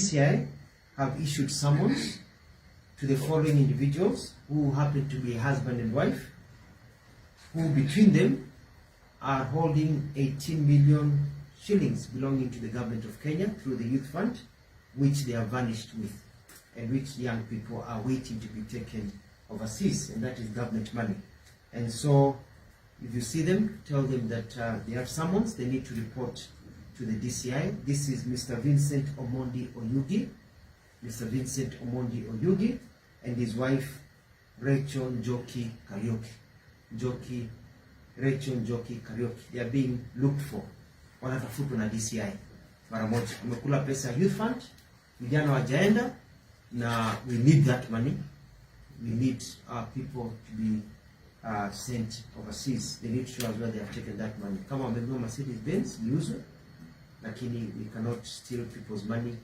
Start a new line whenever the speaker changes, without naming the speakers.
DCI have issued summons to the following individuals who happen to be husband and wife, who between them are holding 18 million shillings belonging to the government of Kenya through the youth fund, which they have vanished with, and which young people are waiting to be taken overseas, and that is government money. And so if you see them, tell them that they have summons, they need to report to the DCI. This is Mr. Vincent Omondi Oyugi, Mr. Vincent Omondi Oyugi, and his wife Rachel Njoki Karioki. Rachel Njoki Karioki. They are being looked for. Wanatafutwa na DCI mara moja. Wamekula pesa ya youth fund, vijana wajaenda, na we need that money. We need people to be sent overseas. They need to show us where they have taken that money. Kama wamenunua Mercedes Benz, liuzwe, lakini we cannot steal people's money